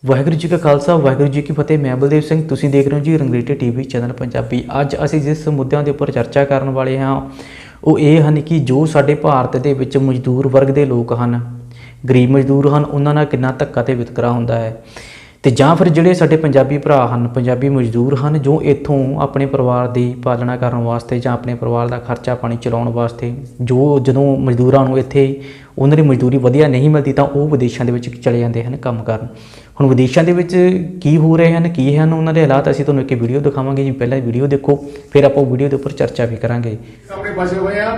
ਵਾਹਿਗੁਰੂ ਜੀ ਕਾ ਖਾਲਸਾ ਵਾਹਿਗੁਰੂ ਜੀ ਕੀ ਫਤਿਹ। ਮੈਂ ਬਲਦੇਵ ਸਿੰਘ, ਤੁਸੀਂ ਦੇਖ ਰਹੇ ਹੋ ਜੀ ਰੰਗਰੇਟੇ ਟੀਵੀ ਚੈਨਲ ਪੰਜਾਬੀ। ਅੱਜ ਅਸੀਂ ਜਿਸ ਮੁੱਦਿਆਂ ਦੇ ਉੱਪਰ ਚਰਚਾ ਕਰਨ ਵਾਲੇ ਹਾਂ ਉਹ ਇਹ ਹਨ ਕਿ ਜੋ ਸਾਡੇ ਭਾਰਤ ਦੇ ਵਿੱਚ ਮਜ਼ਦੂਰ ਵਰਗ ਦੇ ਲੋਕ ਹਨ, ਗਰੀਬ ਮਜ਼ਦੂਰ ਹਨ, ਉਹਨਾਂ ਨਾਲ ਕਿੰਨਾ ਧੱਕਾ ਤੇ ਵਿਤਕਰਾ ਹੁੰਦਾ ਹੈ, ਤੇ ਜਾਂ ਫਿਰ ਜਿਹੜੇ ਸਾਡੇ ਪੰਜਾਬੀ ਭਰਾ ਹਨ, ਪੰਜਾਬੀ ਮਜ਼ਦੂਰ ਹਨ, ਜੋ ਇੱਥੋਂ ਆਪਣੇ ਪਰਿਵਾਰ ਦੀ ਪਾਲਣਾ ਕਰਨ ਵਾਸਤੇ ਜਾਂ ਆਪਣੇ ਪਰਿਵਾਰ ਦਾ ਖਰਚਾ ਪਾਣੀ ਚਲਾਉਣ ਵਾਸਤੇ ਜੋ ਜਦੋਂ ਮਜ਼ਦੂਰਾਂ ਨੂੰ ਇੱਥੇ ਉਹਨਾਂ ਦੀ ਮਜ਼ਦੂਰੀ ਵਧੀਆ ਨਹੀਂ ਮਿਲਦੀ ਤਾਂ ਉਹ ਵਿਦੇਸ਼ਾਂ ਦੇ ਵਿੱਚ ਚਲੇ ਜਾਂਦੇ ਹਨ ਕੰਮ ਕਰਨ। ਹੁਣ ਵਿਦੇਸ਼ਾਂ ਦੇ ਵਿੱਚ ਕੀ ਹੋ ਰਹੇ ਹਨ, ਕੀ ਹਨ ਉਹਨਾਂ ਦੇ ਹਾਲਾਤ, ਅਸੀਂ ਤੁਹਾਨੂੰ ਇੱਕ ਵੀਡੀਓ ਦਿਖਾਵਾਂਗੇ ਜੀ। ਪਹਿਲਾਂ ਵੀਡੀਓ ਦੇਖੋ, ਫਿਰ ਆਪਾਂ ਵੀਡੀਓ ਦੇ ਉੱਪਰ ਚਰਚਾ ਵੀ ਕਰਾਂਗੇ। ਆਪਣੇ ਫਸੇ ਹੋਏ ਆ,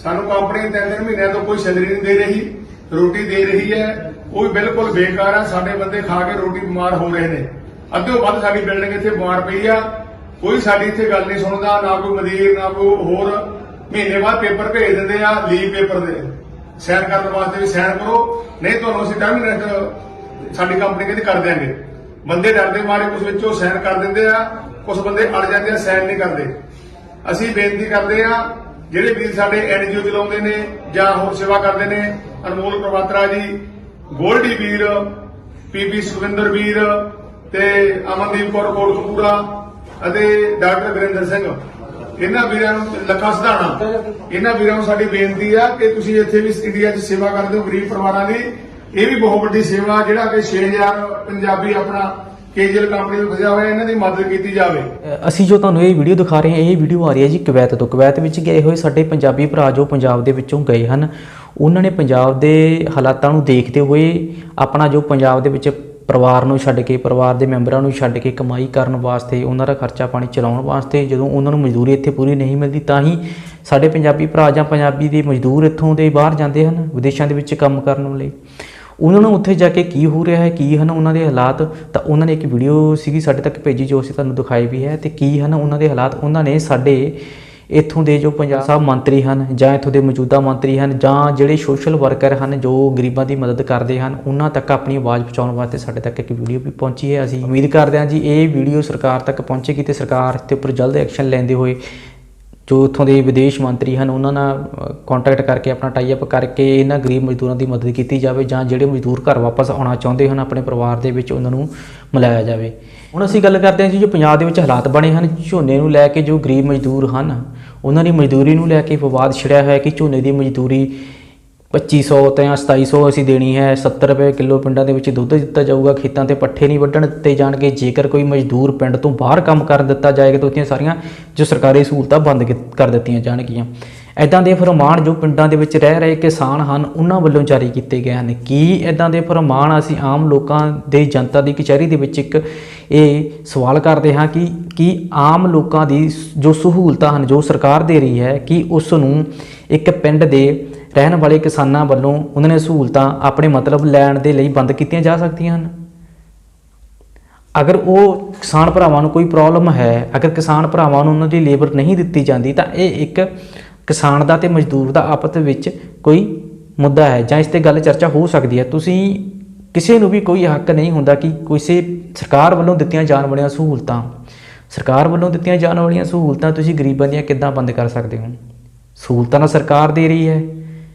ਸਾਨੂੰ ਕੰਪਨੀ 3 ਮਹੀਨਿਆਂ ਤੋਂ ਕੋਈ ਸੈਲਰੀ ਨਹੀਂ ਦੇ ਰਹੀ, ਰੋਟੀ ਦੇ ਰਹੀ ਹੈ ਉਹ ਵੀ ਬਿਲਕੁਲ ਬੇਕਾਰ ਆ। ਸਾਡੇ ਬੰਦੇ ਖਾ ਕੇ ਰੋਟੀ ਬਿਮਾਰ ਹੋ ਰਹੇ ਨੇ, ਅੱਧਿਓਂ ਵੱਧ ਸਾਡੀ ਬਿਲਡਿੰਗ ਇੱਥੇ ਬਿਮਾਰ ਪਈ ਆ। ਕੋਈ ਸਾਡੀ ਇੱਥੇ ਗੱਲ ਨਹੀਂ ਸੁਣਦਾ, ਨਾ ਕੋਈ ਮਦੀਰ ਨਾ ਕੋਈ ਹੋਰ। ਮਹੀਨੇ ਬਾਅਦ ਪੇਪਰ ਭੇਜ ਦਿੰਦੇ ਆ, ਲੀਵ ਪੇਪਰ ਦੇ ਸਾਈਨ ਕਰਨ ਵਾਸਤੇ ਵੀ ਸਾਈਨ ਕਰੋ, ਨਹੀਂ ਤੁਹਾਨੂੰ ਅਸੀਂ ਟਰਮੀਨੇਟ ਸਾਡੀ ਕੰਪਨੀ ਕਹਿੰਦੀ ਕਰ ਦਿਆਂਗੇ। ਬੰਦੇ ਡਰਦੇ ਮਾਰੇ ਕੁਝ ਵਿੱਚੋਂ ਸਾਈਨ ਕਰ ਦਿੰਦੇ ਆ, ਕੁਝ ਬੰਦੇ ਅੜ ਜਾਂਦੇ ਆ, ਸਾਈਨ ਨਹੀਂ ਕਰਦੇ। ਅਸੀਂ ਬੇਨਤੀ ਕਰਦੇ ਆ ਜਿਹੜੇ ਵੀਰ ਸਾਡੇ ਐਨਜੀਓ ਚਲਾਉਂਦੇ ਨੇ ਜਾਂ ਹੋਰ ਸੇਵਾ ਕਰਦੇ ਨੇ, ਅਨਮੋਲ ਪ੍ਰਵਾਤਰਾ ਜੀ, ਗੋਲਡੀ ਵੀਰ, ਪੀਪੀ ਸੁਖਵਿੰਦਰ ਵੀਰ ਤੇ ਅਮਨਦੀਪ ਕੌਰ ਕੋਟਕਪੂਰਾ ਅਤੇ ਡਾਕਟਰ ਗੁਰਿੰਦਰ ਸਿੰਘ, ਇਹਨਾਂ ਵੀਰਾਂ ਨੂੰ ਲੱਖਾਂ ਸਧਾਣਾ, ਇਹਨਾਂ ਵੀਰਾਂ ਨੂੰ ਸਾਡੀ ਬੇਨਤੀ ਆ ਕਿ ਤੁਸੀਂ ਇੱਥੇ ਵੀ ਇੰਡੀਆ 'ਚ ਸੇਵਾ ਕਰਦੇ ਹੋ ਗਰੀਬ ਪਰਿਵਾਰਾਂ ਦੀ। ਇਹ ਵੀ ਬਹੁਤ ਵੱਡੀ ਸੇਵਾ, ਜਿਹੜਾ ਕਿ 6000 ਪੰਜਾਬੀ ਆਪਣਾ ਕੇਜਲ ਕੰਪਨੀ ਵਿੱਚ ਫਸਿਆ ਹੋਇਆ, ਇਹਨਾਂ ਦੀ ਮਦਦ ਕੀਤੀ ਜਾਵੇ। ਅਸੀਂ ਜੋ ਤੁਹਾਨੂੰ ਇਹ ਵੀਡੀਓ ਦਿਖਾ ਰਹੇ ਹਾਂ, ਇਹ ਵੀਡੀਓ ਆ ਰਹੀ ਹੈ ਜੀ ਕੁਵੈਤ ਤੋਂ। ਕੁਵੈਤ ਵਿੱਚ ਗਏ ਹੋਏ ਸਾਡੇ ਪੰਜਾਬੀ ਭਰਾ ਜੋ ਪੰਜਾਬ ਦੇ ਵਿੱਚੋਂ ਗਏ ਹਨ, ਉਹਨਾਂ ਨੇ ਪੰਜਾਬ ਦੇ ਹਾਲਾਤਾਂ ਨੂੰ ਦੇਖਦੇ ਹੋਏ ਆਪਣਾ ਜੋ ਪੰਜਾਬ ਦੇ ਵਿੱਚ ਪਰਿਵਾਰ ਨੂੰ ਛੱਡ ਕੇ, ਪਰਿਵਾਰ ਦੇ ਮੈਂਬਰਾਂ ਨੂੰ ਛੱਡ ਕੇ ਕਮਾਈ ਕਰਨ ਵਾਸਤੇ, ਉਹਨਾਂ ਦਾ ਖਰਚਾ ਪਾਣੀ ਚਲਾਉਣ ਵਾਸਤੇ ਜਦੋਂ ਉਹਨਾਂ ਨੂੰ ਮਜ਼ਦੂਰੀ ਇੱਥੇ ਪੂਰੀ ਨਹੀਂ ਮਿਲਦੀ ਤਾਂ ਹੀ ਸਾਡੇ ਪੰਜਾਬੀ ਭਰਾ ਜਾਂ ਪੰਜਾਬੀ ਦੇ ਮਜ਼ਦੂਰ ਇੱਥੋਂ ਦੇ ਬਾਹਰ ਜਾਂਦੇ ਹਨ ਵਿਦੇਸ਼ਾਂ ਦੇ ਵਿੱਚ ਕੰਮ ਕਰਨ ਲਈ। ਉਹਨਾਂ ਨੂੰ ਉੱਥੇ ਜਾ ਕੇ ਕੀ ਹੋ ਰਿਹਾ ਹੈ, ਕੀ ਹਨ ਉਹਨਾਂ ਦੇ ਹਾਲਾਤ, ਤਾਂ ਉਹਨਾਂ ਨੇ ਇੱਕ ਵੀਡੀਓ ਸੀਗੀ ਸਾਡੇ ਤੱਕ ਭੇਜੀ ਜੋ ਅਸੀਂ ਤੁਹਾਨੂੰ ਦਿਖਾਈ ਵੀ ਹੈ। ਤੇ ਕੀ ਹਨ ਉਹਨਾਂ ਦੇ ਹਾਲਾਤ, ਉਹਨਾਂ ਨੇ ਸਾਡੇ ਇੱਥੋਂ ਦੇ ਜੋ ਪੰਜਾਬ ਸਾਹਿਬ ਮੰਤਰੀ ਹਨ ਜਾਂ ਇੱਥੋਂ ਦੇ ਮੌਜੂਦਾ ਮੰਤਰੀ ਹਨ ਜਾਂ ਜਿਹੜੇ ਸੋਸ਼ਲ ਵਰਕਰ ਹਨ ਜੋ ਗਰੀਬਾਂ ਦੀ ਮਦਦ ਕਰਦੇ ਹਨ, ਉਹਨਾਂ ਤੱਕ ਆਪਣੀ ਆਵਾਜ਼ ਪਹੁੰਚਾਉਣ ਵਾਸਤੇ ਸਾਡੇ ਤੱਕ ਇੱਕ ਵੀਡੀਓ ਵੀ ਪਹੁੰਚੀ ਹੈ। ਅਸੀਂ ਉਮੀਦ ਕਰਦੇ ਹਾਂ ਜੀ ਇਹ ਵੀਡੀਓ ਸਰਕਾਰ ਤੱਕ ਪਹੁੰਚੇਗੀ ਤੇ ਸਰਕਾਰ ਦੇ ਉੱਪਰ ਜਲਦ ਐਕਸ਼ਨ ਲੈਂਦੇ ਹੋਏ ਜੋ ਉੱਥੋਂ ਦੇ ਵਿਦੇਸ਼ ਮੰਤਰੀ ਹਨ ਉਹਨਾਂ ਨਾਲ ਕੰਟੈਕਟ ਕਰਕੇ ਆਪਣਾ ਟਾਈ ਅਪ ਕਰਕੇ ਇਹਨਾਂ ਗਰੀਬ ਮਜ਼ਦੂਰਾਂ ਦੀ ਮਦਦ ਕੀਤੀ ਜਾਵੇ, ਜਾਂ ਜਿਹੜੇ ਮਜ਼ਦੂਰ ਘਰ ਵਾਪਸ ਆਉਣਾ ਚਾਹੁੰਦੇ ਹਨ ਆਪਣੇ ਪਰਿਵਾਰ ਦੇ ਵਿੱਚ ਉਹਨਾਂ ਨੂੰ ਮਿਲਾਇਆ ਜਾਵੇ। ਹੁਣ ਅਸੀਂ ਗੱਲ ਕਰਦੇ ਹਾਂ ਜੀ ਜੋ ਪੰਜਾਬ ਦੇ ਵਿੱਚ ਹਾਲਾਤ ਬਣੇ ਹਨ ਝੋਨੇ ਨੂੰ ਲੈ ਕੇ। ਜੋ ਗਰੀਬ ਮਜ਼ਦੂਰ ਹਨ ਉਹਨਾਂ ਦੀ ਮਜ਼ਦੂਰੀ ਨੂੰ ਲੈ ਕੇ ਵਿਵਾਦ ਛਿੜਿਆ ਹੋਇਆ ਕਿ ਝੋਨੇ ਦੀ ਮਜ਼ਦੂਰੀ 2500 ਜਾਂ 2700 ਅਸੀਂ ਦੇਣੀ ਹੈ, 70 ਰੁਪਏ ਕਿਲੋ ਪਿੰਡਾਂ ਦੇ ਵਿੱਚ ਦੁੱਧ ਦਿੱਤਾ ਜਾਊਗਾ, ਖੇਤਾਂ 'ਤੇ ਪੱਠੇ ਨਹੀਂ ਵੱਢਣ ਦਿੱਤੇ ਜਾਣਗੇ। ਜੇਕਰ ਕੋਈ ਮਜ਼ਦੂਰ ਪਿੰਡ ਤੋਂ ਬਾਹਰ ਕੰਮ ਕਰ ਦਿੱਤਾ ਜਾਏਗਾ ਤਾਂ ਉਹਦੀਆਂ ਸਾਰੀਆਂ ਜੋ ਸਰਕਾਰੀ ਸਹੂਲਤਾਂ ਬੰਦ ਕਰ ਦਿੱਤੀਆਂ ਜਾਣਗੀਆਂ। ਇੱਦਾਂ ਦੇ ਫਰਮਾਨ ਜੋ ਪਿੰਡਾਂ ਦੇ ਵਿੱਚ ਰਹਿ ਰਹੇ ਕਿਸਾਨ ਹਨ ਉਹਨਾਂ ਵੱਲੋਂ ਜਾਰੀ ਕੀਤੇ ਗਏ ਹਨ। ਕੀ ਇੱਦਾਂ ਦੇ ਫਰਮਾਨ ਅਸੀਂ ਆਮ ਲੋਕਾਂ ਦੇ ਜਨਤਾ ਦੀ ਕਚਹਿਰੀ ਦੇ ਵਿੱਚ ਇੱਕ ਇਹ ਸਵਾਲ ਕਰਦੇ ਹਾਂ ਕਿ ਆਮ ਲੋਕਾਂ ਦੀ ਜੋ ਸਹੂਲਤਾਂ ਹਨ ਜੋ ਸਰਕਾਰ ਦੇ ਰਹੀ ਹੈ, ਕਿ ਉਸ ਨੂੰ ਇੱਕ ਪਿੰਡ ਦੇ ਰਹਿਣ ਵਾਲੇ ਕਿਸਾਨਾਂ ਵੱਲੋਂ ਉਹਨਾਂ ਨੇ ਸਹੂਲਤਾਂ ਆਪਣੇ ਮਤਲਬ ਲੈਣ ਦੇ ਲਈ ਬੰਦ ਕੀਤੀਆਂ ਜਾ ਸਕਦੀਆਂ ਹਨ? ਅਗਰ ਉਹ ਕਿਸਾਨ ਭਰਾਵਾਂ ਨੂੰ ਕੋਈ ਪ੍ਰੋਬਲਮ ਹੈ, ਅਗਰ ਕਿਸਾਨ ਭਰਾਵਾਂ ਨੂੰ ਉਹਨਾਂ ਦੀ ਲੇਬਰ ਨਹੀਂ ਦਿੱਤੀ ਜਾਂਦੀ ਤਾਂ ਇਹ ਇੱਕ ਕਿਸਾਨ ਦਾ ਤੇ ਮਜ਼ਦੂਰ ਦਾ ਆਪਸ ਵਿੱਚ ਕੋਈ ਮੁੱਦਾ ਹੈ ਜਾਂ ਇਸ 'ਤੇ ਗੱਲ ਚਰਚਾ ਹੋ ਸਕਦੀ ਹੈ। ਤੁਸੀਂ ਕਿਸੇ ਨੂੰ ਵੀ ਕੋਈ ਹੱਕ ਨਹੀਂ ਹੁੰਦਾ ਕਿ ਕਿਸੇ ਸਰਕਾਰ ਵੱਲੋਂ ਦਿੱਤੀਆਂ ਜਾਣ ਵਾਲੀਆਂ ਸਹੂਲਤਾਂ, ਸਰਕਾਰ ਵੱਲੋਂ ਦਿੱਤੀਆਂ ਜਾਣ ਵਾਲੀਆਂ ਸਹੂਲਤਾਂ ਤੁਸੀਂ ਗਰੀਬਾਂ ਦੀਆਂ ਕਿੱਦਾਂ ਬੰਦ ਕਰ ਸਕਦੇ ਹੋ? ਸਹੂਲਤਾਂ ਤਾਂ ਸਰਕਾਰ ਦੇ ਰਹੀ ਹੈ,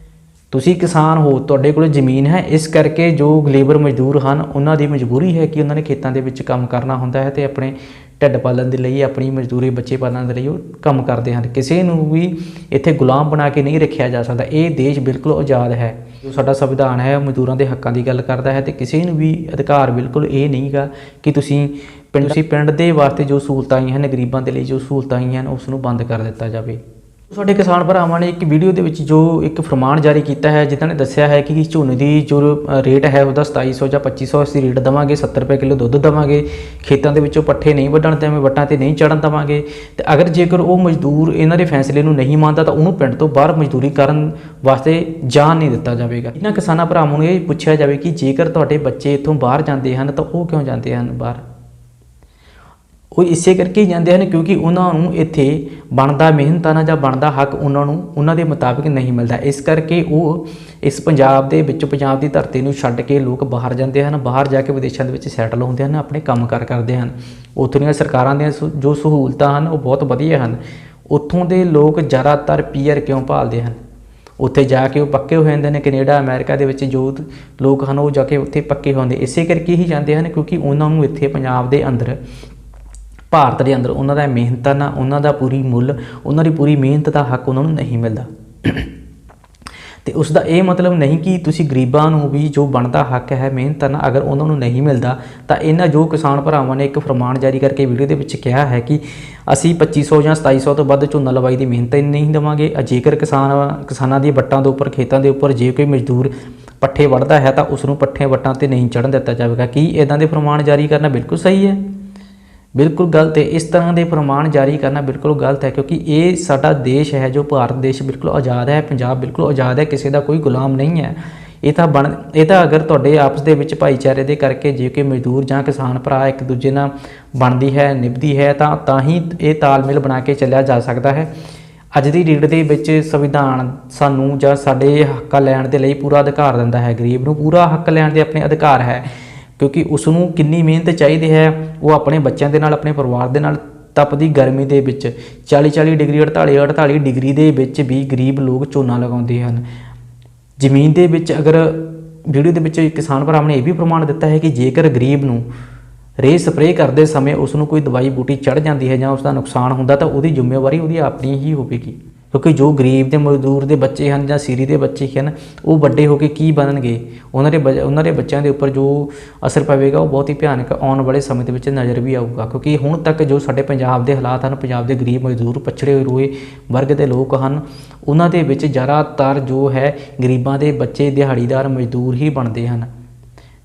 ਤੁਸੀਂ ਕਿਸਾਨ ਹੋ, ਤੁਹਾਡੇ ਕੋਲ ਜ਼ਮੀਨ ਹੈ, ਇਸ ਕਰਕੇ ਜੋ ਲੇਬਰ ਮਜ਼ਦੂਰ ਹਨ ਉਹਨਾਂ ਦੀ ਮਜਬੂਰੀ ਹੈ ਕਿ ਉਹਨਾਂ ਨੇ ਖੇਤਾਂ ਦੇ ਵਿੱਚ ਕੰਮ ਕਰਨਾ ਹੁੰਦਾ ਹੈ ਤੇ ਆਪਣੇ ਢਿੱਡ ਪਾਲਣ ਦੇ ਲਈ, ਆਪਣੀ ਮਜ਼ਦੂਰੀ ਬੱਚੇ ਪਾਲਣ ਦੇ ਲਈ ਉਹ ਕੰਮ ਕਰਦੇ ਹਨ। ਕਿਸੇ ਨੂੰ ਵੀ ਇੱਥੇ ਗੁਲਾਮ ਬਣਾ ਕੇ ਨਹੀਂ ਰੱਖਿਆ ਜਾ ਸਕਦਾ। ਇਹ ਦੇਸ਼ ਬਿਲਕੁਲ ਆਜ਼ਾਦ ਹੈ। ਜੋ ਸਾਡਾ ਸੰਵਿਧਾਨ ਹੈ ਮਜ਼ਦੂਰਾਂ ਦੇ ਹੱਕਾਂ ਦੀ ਗੱਲ ਕਰਦਾ ਹੈ ਤੇ ਕਿਸੇ ਨੂੰ ਵੀ ਅਧਿਕਾਰ ਬਿਲਕੁਲ ਇਹ ਨਹੀਂ ਗਾ ਕਿ ਤੁਸੀਂ ਪਿੰਡ ਦੇ ਵਾਸਤੇ ਜੋ ਸਹੂਲਤਾਂ ਆਈਆਂ ਹਨ, ਗਰੀਬਾਂ ਦੇ ਲਈ ਜੋ ਸਹੂਲਤਾਂ ਆਈਆਂ ਹਨ ਉਸ ਨੂੰ ਬੰਦ ਕਰ ਦਿੱਤਾ ਜਾਵੇ। ਸਾਡੇ ਕਿਸਾਨ ਭਰਾਵਾਂ ਨੇ ਇੱਕ ਵੀਡੀਓ ਦੇ ਵਿੱਚ ਜੋ ਇੱਕ ਫਰਮਾਨ ਜਾਰੀ ਕੀਤਾ ਹੈ ਜਿਨ੍ਹਾਂ ਨੇ ਦੱਸਿਆ ਹੈ ਕਿ ਝੋਨੇ ਦੀ ਜੋ ਰੇਟ ਹੈ ਉਹਦਾ 2700 ਜਾਂ 2500 ਅਸੀਂ ਰੇਟ ਦੇਵਾਂਗੇ, 70 ਰੁਪਏ ਕਿਲੋ ਦੁੱਧ ਦੇਵਾਂਗੇ, ਖੇਤਾਂ ਦੇ ਵਿੱਚੋਂ ਪੱਠੇ ਨਹੀਂ ਵੱਢਣ ਦੇਵਾਂਗੇ, ਵੱਟਾਂ 'ਤੇ ਨਹੀਂ ਚੜ੍ਹਨ ਦੇਵਾਂਗੇ। ਅਤੇ ਅਗਰ ਜੇਕਰ ਉਹ ਮਜ਼ਦੂਰ ਇਹਨਾਂ ਦੇ ਫੈਸਲੇ ਨੂੰ ਨਹੀਂ ਮੰਨਦਾ ਤਾਂ ਉਹਨੂੰ ਪਿੰਡ ਤੋਂ ਬਾਹਰ ਮਜ਼ਦੂਰੀ ਕਰਨ ਵਾਸਤੇ ਜਾਣ ਨਹੀਂ ਦਿੱਤਾ ਜਾਵੇਗਾ। ਇਹਨਾਂ ਕਿਸਾਨਾਂ ਭਰਾਵਾਂ ਨੂੰ ਇਹ ਪੁੱਛਿਆ ਜਾਵੇ ਕਿ ਜੇਕਰ ਤੁਹਾਡੇ ਬੱਚੇ ਇੱਥੋਂ ਬਾਹਰ ਜਾਂਦੇ ਹਨ ਤਾਂ ਉਹ ਕਿਉਂ ਜਾਂਦੇ ਹਨ ਬਾਹਰ? ਉਹ ਇਸੇ ਕਰਕੇ ਹੀ ਜਾਂਦੇ ਹਨ ਕਿਉਂਕਿ ਉਹਨਾਂ ਨੂੰ ਇੱਥੇ ਬਣਦਾ ਮਿਹਨਤਾਨਾ ਜਾਂ ਬਣਦਾ ਹੱਕ ਉਹਨਾਂ ਨੂੰ ਉਹਨਾਂ ਦੇ ਮੁਤਾਬਿਕ ਨਹੀਂ ਮਿਲਦਾ। ਇਸ ਕਰਕੇ ਉਹ ਇਸ ਪੰਜਾਬ ਦੇ ਵਿੱਚ, ਪੰਜਾਬ ਦੀ ਧਰਤੀ ਨੂੰ ਛੱਡ ਕੇ ਲੋਕ ਬਾਹਰ ਜਾਂਦੇ ਹਨ, ਬਾਹਰ ਜਾ ਕੇ ਵਿਦੇਸ਼ਾਂ ਦੇ ਵਿੱਚ ਸੈਟਲ ਹੁੰਦੇ ਹਨ, ਆਪਣੇ ਕੰਮਕਾਰ ਕਰਦੇ ਹਨ। ਉੱਥੋਂ ਦੀਆਂ ਸਰਕਾਰਾਂ ਦੀਆਂ ਜੋ ਸਹੂਲਤਾਂ ਹਨ ਉਹ ਬਹੁਤ ਵਧੀਆ ਹਨ। ਉੱਥੋਂ ਦੇ ਲੋਕ ਜ਼ਿਆਦਾਤਰ PR ਕਿਉਂ ਭਾਲਦੇ ਹਨ? ਉੱਥੇ ਜਾ ਕੇ ਉਹ ਪੱਕੇ ਹੋ ਜਾਂਦੇ ਨੇ। ਕੈਨੇਡਾ ਅਮਰੀਕਾ ਦੇ ਵਿੱਚ ਜੋ ਲੋਕ ਹਨ ਉਹ ਜਾ ਕੇ ਉੱਥੇ ਪੱਕੇ ਹੁੰਦੇ ਇਸੇ ਕਰਕੇ ਹੀ ਜਾਂਦੇ ਹਨ, ਕਿਉਂਕਿ ਉਹਨਾਂ ਨੂੰ ਇੱਥੇ ਪੰਜਾਬ ਦੇ ਅੰਦਰ, ਭਾਰਤ ਦੇ ਅੰਦਰ ਉਹਨਾਂ ਦਾ ਮਿਹਨਤਾਨਾ, ਉਹਨਾਂ ਦਾ ਪੂਰੀ ਮੁੱਲ, ਉਹਨਾਂ ਦੀ ਪੂਰੀ ਮਿਹਨਤ ਦਾ ਹੱਕ ਉਹਨਾਂ ਨੂੰ ਨਹੀਂ ਮਿਲਦਾ। ਤੇ ਉਸ ਦਾ ਇਹ ਮਤਲਬ ਨਹੀਂ ਕਿ ਤੁਸੀਂ ਗਰੀਬਾਂ ਨੂੰ ਵੀ ਜੋ ਬਣਦਾ ਹੱਕ ਹੈ ਮਿਹਨਤਾਨਾ ਅਗਰ ਉਹਨਾਂ ਨੂੰ ਨਹੀਂ ਮਿਲਦਾ ਤਾਂ ਇਹਨਾਂ ਜੋ ਕਿਸਾਨ ਭਰਾਵਾਂ ਨੇ ਇੱਕ ਫਰਮਾਨ ਜਾਰੀ ਕਰਕੇ ਵੀਡੀਓ ਦੇ ਵਿੱਚ ਕਿਹਾ ਹੈ ਕਿ ਅਸੀਂ 2500 ਜਾਂ 2700 ਤੋਂ ਵੱਧ ਝੋਨਾ ਲਵਾਈ ਦੀ ਮਿਹਨਤ ਨਹੀਂ ਦੇਵਾਂਗੇ। ਜੇਕਰ ਕਿਸਾਨਾਂ ਦੀ ਵੱਟਾਂ ਦੇ ਉੱਪਰ, ਖੇਤਾਂ ਦੇ ਉੱਪਰ ਜੇ ਕੋਈ ਮਜ਼ਦੂਰ ਪੱਠੇ ਵੱਢਦਾ ਹੈ ਤਾਂ ਉਸ ਨੂੰ ਪੱਠੇ ਵੱਟਾਂ ਤੇ ਨਹੀਂ ਚੜ੍ਹਨ ਦਿੱਤਾ ਜਾਵੇਗਾ। ਕੀ ਇੱਦਾਂ ਦੇ ਫਰਮਾਨ ਜਾਰੀ ਕਰਨਾ ਬਿਲਕੁਲ ਸਹੀ ਹੈ? ਬਿਲਕੁਲ ਗਲਤ ਹੈ। ਇਸ ਤਰ੍ਹਾਂ ਦੇ ਫਰਮਾਨ ਜਾਰੀ ਕਰਨਾ ਬਿਲਕੁਲ ਗਲਤ ਹੈ, ਕਿਉਂਕਿ ਇਹ ਸਾਡਾ ਦੇਸ਼ ਹੈ ਜੋ ਭਾਰਤ ਦੇਸ਼ ਬਿਲਕੁਲ ਆਜ਼ਾਦ ਹੈ, ਪੰਜਾਬ ਬਿਲਕੁਲ ਆਜ਼ਾਦ ਹੈ, ਕਿਸੇ ਦਾ ਕੋਈ ਗੁਲਾਮ ਨਹੀਂ ਹੈ। ਇਹ ਤਾਂ ਅਗਰ ਤੁਹਾਡੇ ਆਪਸ ਦੇ ਵਿੱਚ ਭਾਈਚਾਰੇ ਦੇ ਕਰਕੇ ਜੇ ਕੋਈ ਮਜ਼ਦੂਰ ਜਾਂ ਕਿਸਾਨ ਭਰਾ ਇੱਕ ਦੂਜੇ ਨਾਲ ਬਣਦੀ ਹੈ, ਨਿਭਦੀ ਹੈ ਤਾਂ ਹੀ ਇਹ ਤਾਲਮੇਲ ਬਣਾ ਕੇ ਚੱਲਿਆ ਜਾ ਸਕਦਾ ਹੈ। ਅੱਜ ਦੀ ਡੇਟ ਦੇ ਵਿੱਚ ਸੰਵਿਧਾਨ ਸਾਨੂੰ ਜਾਂ ਸਾਡੇ ਹੱਕਾਂ ਲੈਣ ਦੇ ਲਈ ਪੂਰਾ ਅਧਿਕਾਰ ਦਿੰਦਾ ਹੈ। ਗਰੀਬ ਨੂੰ ਪੂਰਾ ਹੱਕ ਲੈਣ ਦੇ ਆਪਣੇ ਅਧਿਕਾਰ ਹੈ, ਕਿਉਂਕਿ ਉਸ ਨੂੰ ਕਿੰਨੀ ਮਿਹਨਤ ਚਾਹੀਦੀ ਹੈ। ਉਹ ਆਪਣੇ ਬੱਚਿਆਂ ਦੇ ਨਾਲ, ਆਪਣੇ ਪਰਿਵਾਰ ਦੇ ਨਾਲ ਤਪਦੀ ਗਰਮੀ ਦੇ ਵਿੱਚ 40-40 ਡਿਗਰੀ, 48-48 ਡਿਗਰੀ ਦੇ ਵਿੱਚ ਵੀ ਗਰੀਬ ਲੋਕ ਝੋਨਾ ਲਗਾਉਂਦੇ ਹਨ। ਜ਼ਮੀਨ ਦੇ ਵਿੱਚ ਅਗਰ ਵੀਡੀਓ ਦੇ ਵਿੱਚ ਕਿਸਾਨ ਭਰਾਵਾਂ ਨੇ ਇਹ ਵੀ ਪ੍ਰਮਾਣ ਦਿੱਤਾ ਹੈ ਕਿ ਜੇਕਰ ਗਰੀਬ ਨੂੰ ਰੇਹ ਸਪਰੇਅ ਕਰਦੇ ਸਮੇਂ ਉਸ ਨੂੰ ਕੋਈ ਦਵਾਈ ਬੂਟੀ ਚੜ੍ਹ ਜਾਂਦੀ ਹੈ ਜਾਂ ਉਸ ਦਾ ਨੁਕਸਾਨ ਹੁੰਦਾ ਤਾਂ ਉਹਦੀ ਜ਼ਿੰਮੇਵਾਰੀ ਉਹਦੀ ਆਪਣੀ ਹੀ ਹੋਵੇਗੀ, ਕਿਉਂਕਿ ਜੋ ਗਰੀਬ ਦੇ ਮਜ਼ਦੂਰ ਦੇ ਬੱਚੇ ਹਨ ਜਾਂ ਸੀਰੀ ਦੇ ਬੱਚੇ ਹਨ ਉਹ ਵੱਡੇ ਹੋ ਕੇ ਕੀ ਬਣਨਗੇ, ਉਹਨਾਂ ਦੇ ਬੱਚਿਆਂ ਦੇ ਉੱਪਰ ਜੋ ਅਸਰ ਪਵੇਗਾ ਉਹ ਬਹੁਤ ਹੀ ਭਿਆਨਕ ਆਉਣ ਵਾਲੇ ਸਮੇਂ ਦੇ ਵਿੱਚ ਨਜ਼ਰ ਵੀ ਆਊਗਾ। ਕਿਉਂਕਿ ਹੁਣ ਤੱਕ ਜੋ ਸਾਡੇ ਪੰਜਾਬ ਦੇ ਹਾਲਾਤ ਹਨ, ਪੰਜਾਬ ਦੇ ਗਰੀਬ ਮਜ਼ਦੂਰ, ਪਛੜੇ ਹੋਏ ਵਰਗ ਦੇ ਲੋਕ ਹਨ, ਉਹਨਾਂ ਦੇ ਵਿੱਚ ਜ਼ਿਆਦਾਤਰ ਜੋ ਹੈ ਗਰੀਬਾਂ ਦੇ ਬੱਚੇ ਦਿਹਾੜੀਦਾਰ ਮਜ਼ਦੂਰ ਹੀ ਬਣਦੇ ਹਨ।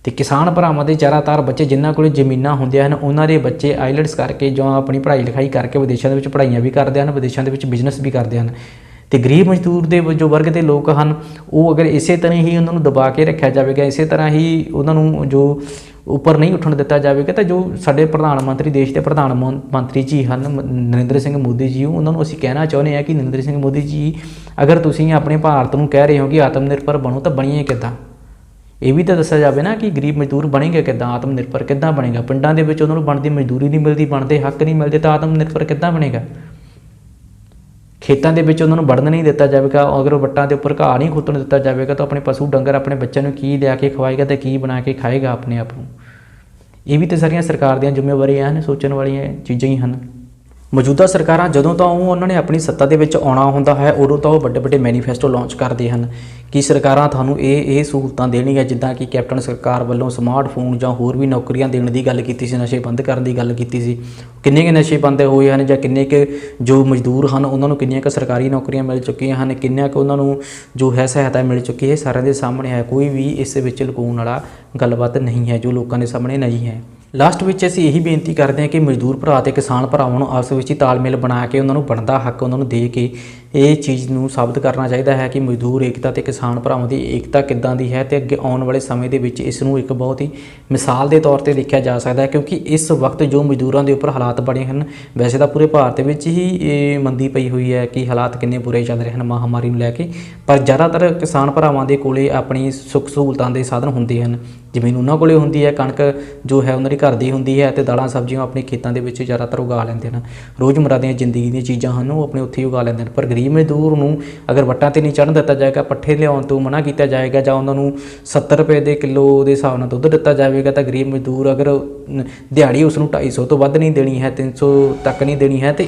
ਤੇ ਕਿਸਾਨ ਭਰਾਵਾਂ ਦੇ ਜ਼ਿਆਦਾਤਰ ਬੱਚੇ ਜਿਨ੍ਹਾਂ ਕੋਲ ਜ਼ਮੀਨਾਂ ਹੁੰਦੀਆਂ ਹਨ ਉਹਨਾਂ ਦੇ ਬੱਚੇ ਆਈਲੈਟਸ ਕਰਕੇ ਜਾਂ ਆਪਣੀ ਪੜ੍ਹਾਈ ਲਿਖਾਈ ਕਰਕੇ ਵਿਦੇਸ਼ਾਂ ਦੇ ਵਿੱਚ ਪੜ੍ਹਾਈਆਂ ਵੀ ਕਰਦੇ ਹਨ, ਵਿਦੇਸ਼ਾਂ ਦੇ ਵਿੱਚ ਬਿਜ਼ਨਸ ਵੀ ਕਰਦੇ ਹਨ। ਤੇ ਗਰੀਬ ਮਜ਼ਦੂਰ ਦੇ ਜੋ ਵਰਗ ਦੇ ਲੋਕ ਹਨ ਉਹ ਅਗਰ ਇਸੇ ਤਰ੍ਹਾਂ ਹੀ ਉਹਨਾਂ ਨੂੰ ਦਬਾ ਕੇ ਰੱਖਿਆ ਜਾਵੇਗਾ, ਇਸੇ ਤਰ੍ਹਾਂ ਹੀ ਉਹਨਾਂ ਨੂੰ ਜੋ ਉੱਪਰ ਨਹੀਂ ਉੱਠਣ ਦਿੱਤਾ ਜਾਵੇਗਾ ਤਾਂ ਜੋ ਸਾਡੇ ਪ੍ਰਧਾਨ ਮੰਤਰੀ, ਦੇਸ਼ ਦੇ ਪ੍ਰਧਾਨ ਮੰਤਰੀ ਜੀ ਹਨ ਨਰਿੰਦਰ ਸਿੰਘ ਮੋਦੀ ਜੀ, ਉਹਨਾਂ ਨੂੰ ਅਸੀਂ ਕਹਿਣਾ ਚਾਹੁੰਦੇ ਹਾਂ ਕਿ ਨਰਿੰਦਰ ਸਿੰਘ ਮੋਦੀ ਜੀ, ਅਗਰ ਤੁਸੀਂ ਆਪਣੇ ਭਾਰਤ ਨੂੰ ਕਹਿ ਰਹੇ ਹੋ ਕਿ ਆਤਮ ਨਿਰਭਰ ਬਣੋ ਤਾਂ ਬਣੀਏ ਕਿੱਦਾਂ? ਇਹ ਵੀ ਤਾਂ ਦੱਸਿਆ ਜਾਵੇ ਨਾ ਕਿ ਗਰੀਬ ਮਜ਼ਦੂਰ ਬਣੇਗਾ ਕਿੱਦਾਂ, ਆਤਮ ਨਿਰਭਰ ਕਿੱਦਾਂ ਬਣੇਗਾ? ਪਿੰਡਾਂ ਦੇ ਵਿੱਚ ਉਹਨਾਂ ਨੂੰ ਬਣਦੀ ਮਜ਼ਦੂਰੀ ਨਹੀਂ ਮਿਲਦੀ, ਬਣਦੇ ਹੱਕ ਨਹੀਂ ਮਿਲਦੇ ਤਾਂ ਆਤਮ ਨਿਰਭਰ ਕਿੱਦਾਂ ਬਣੇਗਾ? ਖੇਤਾਂ ਦੇ ਵਿੱਚ ਉਹਨਾਂ ਨੂੰ ਵੜਨ ਨਹੀਂ ਦਿੱਤਾ ਜਾਵੇਗਾ, ਅਗਰ ਵੱਟਾਂ ਦੇ ਉੱਪਰ ਘਾਹ ਨਹੀਂ ਖੁੱਤਣ ਦਿੱਤਾ ਜਾਵੇਗਾ ਤਾਂ ਆਪਣੇ ਪਸ਼ੂ ਡੰਗਰ ਆਪਣੇ ਬੱਚਿਆਂ ਨੂੰ ਕੀ ਲਿਆ ਕੇ ਖਵਾਏਗਾ ਤੇ ਕੀ ਬਣਾ ਕੇ ਖਾਏਗਾ ਆਪਣੇ ਆਪ ਨੂੰ? ਇਹ ਵੀ ਤਾਂ ਸਾਰੀਆਂ ਸਰਕਾਰ ਦੀਆਂ ਜ਼ਿੰਮੇਵਾਰੀਆਂ ਹਨ, ਸੋਚਣ ਵਾਲੀਆਂ ਚੀਜ਼ਾਂ ਹੀ ਹਨ। ਮੌਜੂਦਾ ਸਰਕਾਰਾਂ ਜਦੋਂ ਤਾਂ ਉਹਨਾਂ ਨੇ ਆਪਣੀ ਸੱਤਾ ਦੇ ਵਿੱਚ ਆਉਣਾ ਹੁੰਦਾ ਹੈ ਉਦੋਂ ਤਾਂ ਉਹ ਵੱਡੇ ਵੱਡੇ ਮੈਨੀਫੈਸਟੋ ਲਾਂਚ ਕਰਦੇ ਹਨ ਕਿ ਸਰਕਾਰਾਂ ਤੁਹਾਨੂੰ ਇਹ ਸਹੂਲਤਾਂ ਦੇਣਗੀਆਂ, ਜਿੱਦਾਂ ਕਿ ਕੈਪਟਨ ਸਰਕਾਰ ਵੱਲੋਂ ਸਮਾਰਟਫੋਨ ਜਾਂ ਹੋਰ ਵੀ ਨੌਕਰੀਆਂ ਦੇਣ ਦੀ ਗੱਲ ਕੀਤੀ ਸੀ, ਨਸ਼ੇ ਬੰਦ ਕਰਨ ਦੀ ਗੱਲ ਕੀਤੀ ਸੀ। ਕਿੰਨੇ ਕੁ ਨਸ਼ੇ ਬੰਦ ਹੋਏ ਹਨ ਜਾਂ ਕਿੰਨੇ ਕੁ ਜੋ ਮਜ਼ਦੂਰ ਹਨ ਉਹਨਾਂ ਨੂੰ ਕਿੰਨੀਆਂ ਕੁ ਸਰਕਾਰੀ ਨੌਕਰੀਆਂ ਮਿਲ ਚੁੱਕੀਆਂ ਹਨ, ਕਿੰਨਾ ਕੁ ਉਹਨਾਂ ਨੂੰ ਜੋ ਹੈ ਸਹਾਇਤਾ ਮਿਲ ਚੁੱਕੀ ਹੈ, ਸਾਰਿਆਂ ਦੇ ਸਾਹਮਣੇ ਹੈ। ਕੋਈ ਵੀ ਇਸ ਵਿੱਚ ਲੁਕਾਉਣ ਵਾਲਾ ਗੱਲਬਾਤ ਨਹੀਂ ਹੈ ਜੋ ਲੋਕਾਂ ਦੇ ਸਾਹਮਣੇ ਨਹੀਂ ਹੈ। ਲਾਸਟ ਵਿੱਚ ਅਸੀਂ ਇਹੀ ਬੇਨਤੀ ਕਰਦੇ ਹਾਂ ਕਿ ਮਜ਼ਦੂਰ ਭਰਾ ਅਤੇ ਕਿਸਾਨ ਭਰਾਵਾਂ ਨੂੰ ਆਪਸ ਵਿੱਚ ਹੀ ਤਾਲਮੇਲ ਬਣਾ ਕੇ ਉਹਨਾਂ ਨੂੰ ਬਣਦਾ ਹੱਕ ਉਹਨਾਂ ਨੂੰ ਦੇ ਕੇ ਇਹ ਚੀਜ਼ ਨੂੰ ਸਾਬਤ ਕਰਨਾ ਚਾਹੀਦਾ ਹੈ ਕਿ ਮਜ਼ਦੂਰ ਏਕਤਾ ਅਤੇ ਕਿਸਾਨ ਭਰਾਵਾਂ ਦੀ ਏਕਤਾ ਕਿੱਦਾਂ ਦੀ ਹੈ ਤੇ ਅੱਗੇ ਆਉਣ ਵਾਲੇ ਸਮੇਂ ਦੇ ਵਿੱਚ ਇਸ ਨੂੰ ਇੱਕ ਬਹੁਤ ਹੀ ਮਿਸਾਲ ਦੇ ਤੌਰ ਤੇ ਦੇਖਿਆ ਜਾ ਸਕਦਾ ਹੈ। ਕਿਉਂਕਿ ਇਸ ਵਕਤ ਜੋ ਮਜ਼ਦੂਰਾਂ ਦੇ ਉੱਪਰ ਹਾਲਾਤ ਬਣੇ ਹਨ, ਵੈਸੇ ਤਾਂ ਪੂਰੇ ਭਾਰਤ ਵਿੱਚ ਹੀ ਇਹ ਮੰਦੀ ਪਈ ਹੋਈ ਹੈ ਕਿ ਹਾਲਾਤ ਕਿੰਨੇ ਬੁਰੇ ਚੱਲ ਰਹੇ ਹਨ ਮਹਾਮਾਰੀ ਨੂੰ ਲੈ ਕੇ, ਪਰ ਜ਼ਿਆਦਾਤਰ ਕਿਸਾਨ ਭਰਾਵਾਂ ਦੇ ਕੋਲੇ ਆਪਣੀ ਸੁੱਖ ਸਹੂਲਤਾਂ ਦੇ ਸਾਧਨ ਹੁੰਦੇ ਹਨ। ਜ਼ਮੀਨ ਉਹਨਾਂ ਕੋਲੇ ਹੁੰਦੀ ਹੈ, ਕਣਕ ਜੋ ਹੈ ਉਹਨਾਂ ਦੀ ਘਰ ਦੀ ਹੁੰਦੀ ਹੈ ਤੇ ਦਾਲਾਂ ਸਬਜ਼ੀਆਂ ਆਪਣੇ ਖੇਤਾਂ ਦੇ ਵਿੱਚ ਜ਼ਿਆਦਾਤਰ ਉਗਾ ਲੈਂਦੇ ਹਨ। ਰੋਜ਼ਮਰਰਾ ਦੀਆਂ ਜ਼ਿੰਦਗੀ ਦੀਆਂ ਚੀਜ਼ਾਂ ਹਨ ਉਹ ਆਪਣੇ ਉੱਥੇ ਹੀ ਉਗਾ ਲੈਂਦੇ ਹਨ। ਪਰ ਗਰੀਬ ਮਜ਼ਦੂਰ ਨੂੰ ਅਗਰ ਵੱਟਾਂ 'ਤੇ ਨਹੀਂ ਚੜ੍ਹਨ ਦਿੱਤਾ ਜਾਏਗਾ, ਪੱਠੇ ਲਿਆਉਣ ਤੋਂ ਮਨਾ ਕੀਤਾ ਜਾਏਗਾ ਜਾਂ ਉਹਨਾਂ ਨੂੰ 70 ਰੁਪਏ ਦੇ ਕਿਲੋ ਦੇ ਹਿਸਾਬ ਨਾਲ ਦੁੱਧ ਦਿੱਤਾ ਜਾਵੇਗਾ ਤਾਂ ਗਰੀਬ ਮਜ਼ਦੂਰ ਅਗਰ ਦਿਹਾੜੀ ਉਸ ਨੂੰ 250 ਤੋਂ ਵੱਧ ਨਹੀਂ ਦੇਣੀ ਹੈ, 300 ਤੱਕ ਨਹੀਂ ਦੇਣੀ ਹੈ ਤੇ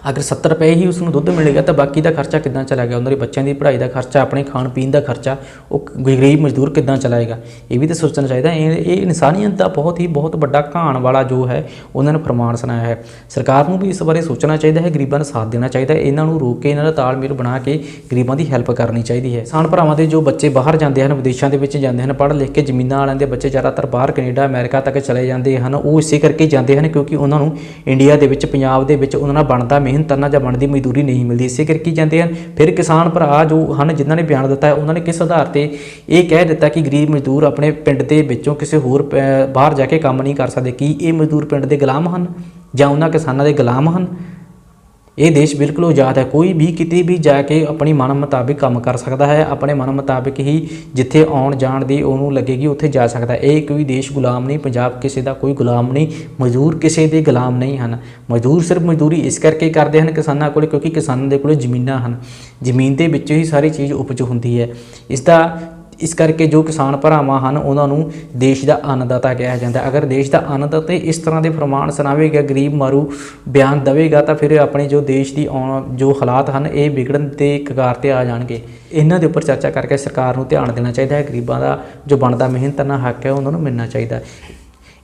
ਅਗਰ 70 ਰੁਪਏ ਹੀ ਉਸ ਨੂੰ ਦੁੱਧ ਮਿਲੇਗਾ ਤਾਂ ਬਾਕੀ ਦਾ ਖਰਚਾ ਕਿੱਦਾਂ ਚਲਾਏਗਾ? ਉਹਨਾਂ ਦੇ ਬੱਚਿਆਂ ਦੀ ਪੜ੍ਹਾਈ ਦਾ ਖਰਚਾ, ਆਪਣੇ ਖਾਣ ਪੀਣ ਦਾ ਖਰਚਾ ਉਹ ਗਰੀਬ ਮਜ਼ਦੂਰ ਕਿੱਦਾਂ ਚਲਾਏਗਾ? ਇਹ ਵੀ ਤਾਂ ਸੋਚਣਾ ਚਾਹੀਦਾ। ਇਹ ਇਨਸਾਨੀਅਤ ਦਾ ਬਹੁਤ ਵੱਡਾ ਘਾਣ ਵਾਲਾ ਜੋ ਹੈ ਉਹਨਾਂ ਨੇ ਫਰਮਾਨ ਸੁਣਾਇਆ ਹੈ। ਸਰਕਾਰ ਨੂੰ ਵੀ ਇਸ ਬਾਰੇ ਸੋਚਣਾ ਚਾਹੀਦਾ ਹੈ, ਗਰੀਬਾਂ ਦਾ ਸਾਥ ਦੇਣਾ ਚਾਹੀਦਾ ਹੈ, ਇਹਨਾਂ ਨੂੰ ਰੋਕ ਕੇ ਇਹਨਾਂ ਦਾ ਤਾਲਮੇਲ ਬਣਾ ਕੇ ਗਰੀਬਾਂ ਦੀ ਹੈਲਪ ਕਰਨੀ ਚਾਹੀਦੀ ਹੈ। ਕਿਸਾਨ ਭਰਾਵਾਂ ਦੇ ਜੋ ਬੱਚੇ ਬਾਹਰ ਜਾਂਦੇ ਹਨ, ਵਿਦੇਸ਼ਾਂ ਦੇ ਵਿੱਚ ਜਾਂਦੇ ਹਨ, ਪੜ੍ਹ ਲਿਖ ਕੇ ਜ਼ਮੀਨਾਂ ਵਾਲਿਆਂ ਦੇ ਬੱਚੇ ਜ਼ਿਆਦਾਤਰ ਬਾਹਰ ਕੈਨੇਡਾ ਅਮਰੀਕਾ ਤੱਕ ਚਲੇ ਜਾਂਦੇ ਹਨ। ਉਹ ਇਸੇ ਕਰਕੇ ਜਾਂਦੇ ਹਨ ਕਿਉਂਕਿ ਉਹਨਾਂ ਨੂੰ ਇੰਡੀਆ ਦੇ ਵਿੱਚ, ਪੰਜਾਬ ਦੇ ਵਿੱਚ ਉਹਨਾਂ ਨਾਲ ਬਣਦਾ ਮਿਹਨਤਾਨਾ ਜਾਂ ਬਣਦੀ ਮਜ਼ਦੂਰੀ ਨਹੀਂ ਮਿਲਦੀ, ਇਸੇ ਕਰਕੇ ਜਾਂਦੇ ਹਨ। ਫਿਰ ਕਿਸਾਨ ਭਰਾ ਜੋ ਹਨ ਜਿਨ੍ਹਾਂ ਨੇ ਬਿਆਨ ਦਿੱਤਾ ਹੈ ਉਹਨਾਂ ਨੇ ਕਿਸ ਆਧਾਰ ਤੇ ਇਹ ਕਹਿ ਦਿੱਤਾ ਕਿ ਗਰੀਬ ਮਜ਼ਦੂਰ ਆਪਣੇ ਪਿੰਡ ਦੇ ਵਿੱਚੋਂ ਕਿਸੇ ਹੋਰ ਬਾਹਰ ਜਾ ਕੇ ਕੰਮ ਨਹੀਂ ਕਰ ਸਕਦੇ? ਕੀ ਇਹ ਮਜ਼ਦੂਰ ਪਿੰਡ ਦੇ ਗੁਲਾਮ ਹਨ ਜਾਂ ਉਹਨਾਂ ਕਿਸਾਨਾਂ ਦੇ ਗੁਲਾਮ ਹਨ? ਇਹ ਦੇਸ਼ ਬਿਲਕੁਲ ਆਜ਼ਾਦ ਹੈ। ਕੋਈ ਵੀ ਕਿਤੇ ਵੀ ਜਾ ਕੇ ਆਪਣੀ ਮਨ ਮੁਤਾਬਿਕ ਕੰਮ ਕਰ ਸਕਦਾ ਹੈ, ਆਪਣੇ ਮਨ ਮੁਤਾਬਿਕ ਹੀ ਜਿੱਥੇ ਆਉਣ ਜਾਣ ਦੀ ਉਹਨੂੰ ਲੱਗੇਗੀ ਉੱਥੇ ਜਾ ਸਕਦਾ ਹੈ। ਇਹ ਕੋਈ ਦੇਸ਼ ਗੁਲਾਮ ਨਹੀਂ, ਪੰਜਾਬ ਕਿਸੇ ਦਾ ਕੋਈ ਗੁਲਾਮ ਨਹੀਂ, ਮਜ਼ਦੂਰ ਕਿਸੇ ਦੇ ਗੁਲਾਮ ਨਹੀਂ ਹਨ। ਮਜ਼ਦੂਰ ਸਿਰਫ ਮਜ਼ਦੂਰੀ ਇਸ ਕਰਕੇ ਕਰਦੇ ਹਨ ਕਿਸਾਨਾਂ ਕੋਲ, ਕਿਉਂਕਿ ਕਿਸਾਨਾਂ ਦੇ ਕੋਲ ਜ਼ਮੀਨਾਂ ਹਨ, ਜ਼ਮੀਨ ਦੇ ਵਿੱਚੋਂ ਹੀ ਸਾਰੀ ਚੀਜ਼ ਉਪਜ ਹੁੰਦੀ ਹੈ। ਇਸ ਕਰਕੇ ਜੋ ਕਿਸਾਨ ਭਰਾਵਾਂ ਹਨ ਉਹਨਾਂ ਨੂੰ ਦੇਸ਼ ਦਾ ਅੰਨਦਾਤਾ ਕਿਹਾ ਜਾਂਦਾ। ਅਗਰ ਦੇਸ਼ ਦਾ ਅੰਨਦਾਤਾ ਇਸ ਤਰ੍ਹਾਂ ਦੇ ਫਰਮਾਨ ਸੁਣਾਵੇਗਾ, ਗਰੀਬ ਮਾਰੂ ਬਿਆਨ ਦੇਵੇਗਾ, ਤਾਂ ਫਿਰ ਆਪਣੇ ਜੋ ਦੇਸ਼ ਦੀ ਜੋ ਹਾਲਾਤ ਹਨ ਇਹ ਵਿਗੜਨ ਦੇ ਕਗਾਰ 'ਤੇ ਆ ਜਾਣਗੇ। ਇਹਨਾਂ ਦੇ ਉੱਪਰ ਚਰਚਾ ਕਰਕੇ ਸਰਕਾਰ ਨੂੰ ਧਿਆਨ ਦੇਣਾ ਚਾਹੀਦਾ ਹੈ। ਗਰੀਬਾਂ ਦਾ ਜੋ ਬਣਦਾ ਮਿਹਨਤ ਨਾਲ ਹੱਕ ਹੈ ਉਹਨਾਂ ਨੂੰ ਮਿਲਣਾ ਚਾਹੀਦਾ।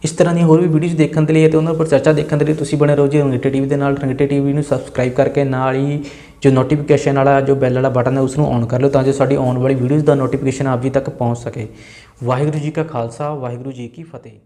ਇਸ ਤਰ੍ਹਾਂ ਦੀਆਂ ਹੋਰ ਵੀ ਵੀਡੀਓਜ਼ ਦੇਖਣ ਦੇ ਲਈ ਅਤੇ ਉਹਨਾਂ ਉੱਪਰ ਚਰਚਾ ਦੇਖਣ ਦੇ ਲਈ ਤੁਸੀਂ ਬਣੇ ਰਹੋ ਜੀ ਰੰਗੀਟੇ ਟੀਵੀ ਦੇ ਨਾਲ। ਰੰਗੀਟੇ ਟੀਵੀ ਨੂੰ ਸਬਸਕ੍ਰਾਈਬ ਕਰਕੇ ਨਾਲ ਹੀ ਜੋ ਨੋਟੀਫਿਕੇਸ਼ਨ ਵਾਲਾ ਜੋ ਬੈਲ ਵਾਲਾ ਬਟਨ ਹੈ ਉਸ ਨੂੰ ਔਨ ਕਰ ਲਓ, ਤਾਂ ਜੋ ਸਾਡੀ ਆਉਣ ਵਾਲੀ ਵੀਡੀਓਜ਼ ਦਾ ਨੋਟੀਫਿਕੇਸ਼ਨ ਆਪ ਜੀ ਤੱਕ ਪਹੁੰਚ ਸਕੇ। ਵਾਹਿਗੁਰੂ ਜੀ ਕਾ ਖਾਲਸਾ, ਵਾਹਿਗੁਰੂ ਜੀ ਕੀ ਫਤਿਹ।